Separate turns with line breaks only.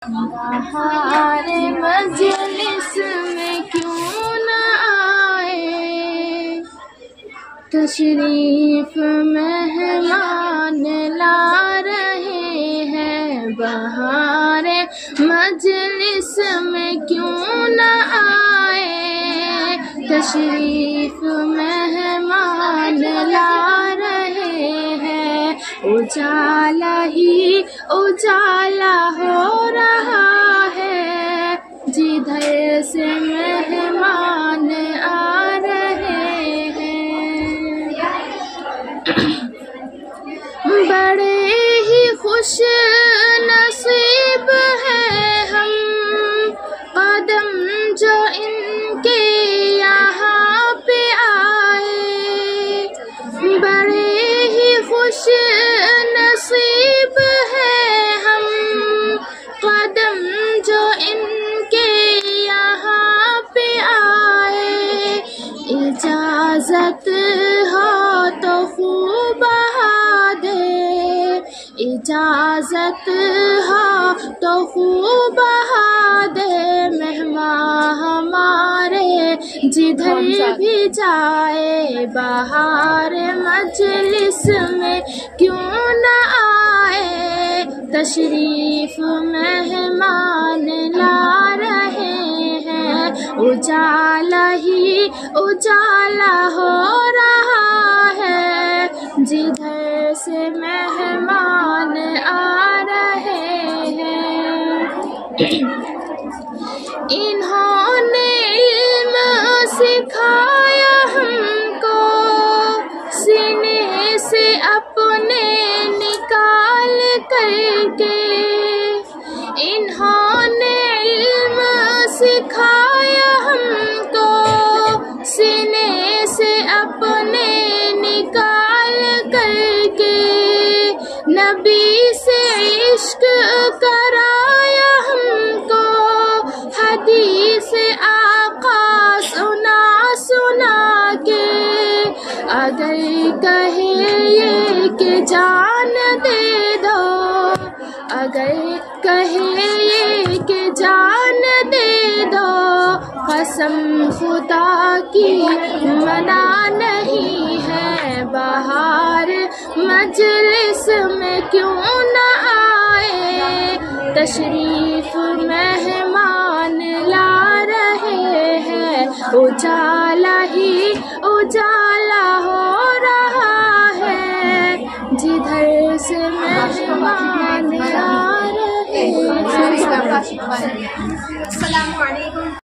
بہار مجلس میں کیوں نہ آئے، تشریف مہمان لا رہے ہیں۔ بہار مجلس میں کیوں نہ آئے، تشریف مہمان لا رہے ہیں۔ اجالا ہی اجالا ہو رہا ہے، جدھر سے مہمان آ رہے ہیں۔ بڑے ہی خوش نصیب ہیں ہم، قدم جو ان کے یہاں پہ آئے۔ بڑے ہی خوش نصیب ہیں ہم، قدم جو ان کے یہاں پہ آئے۔ اجازت ہو تو خوب بہا دے، اجازت ہو تو خوب بہا دے۔ مہمان ہمارے جدھر بھی جائے، بہار مجلس میں کیوں نہ آئے، تشریف مہمان لا رہے ہیں۔ اجالا ہی اجالا ہو رہا ہے، جدھر سے مہمان آ رہے ہیں۔ انہوں نے علم سکھایا ہم کو، سینے سے اپنے نکال کر کے۔ انہوں نے علم سکھایا ہم کو، سینے سے اپنے نکال کر کے۔ نبی سے عشق کرایا ہم کو، حدیث آقا سنا سنا کے۔ اگر کہے یہ کہ جان دے دو، اگر کہے یہ کہ جان دے دو، قسم خدا کی منع نہیں ہے۔ بہار مجلس میں کیوں نہ آئے، تشریف مہمان لا رہے ہیں۔ اجالا ہی اجالا ہو رہا ہے، جدھر سے مہمان آ رہے ہیں۔
السلام علیکم۔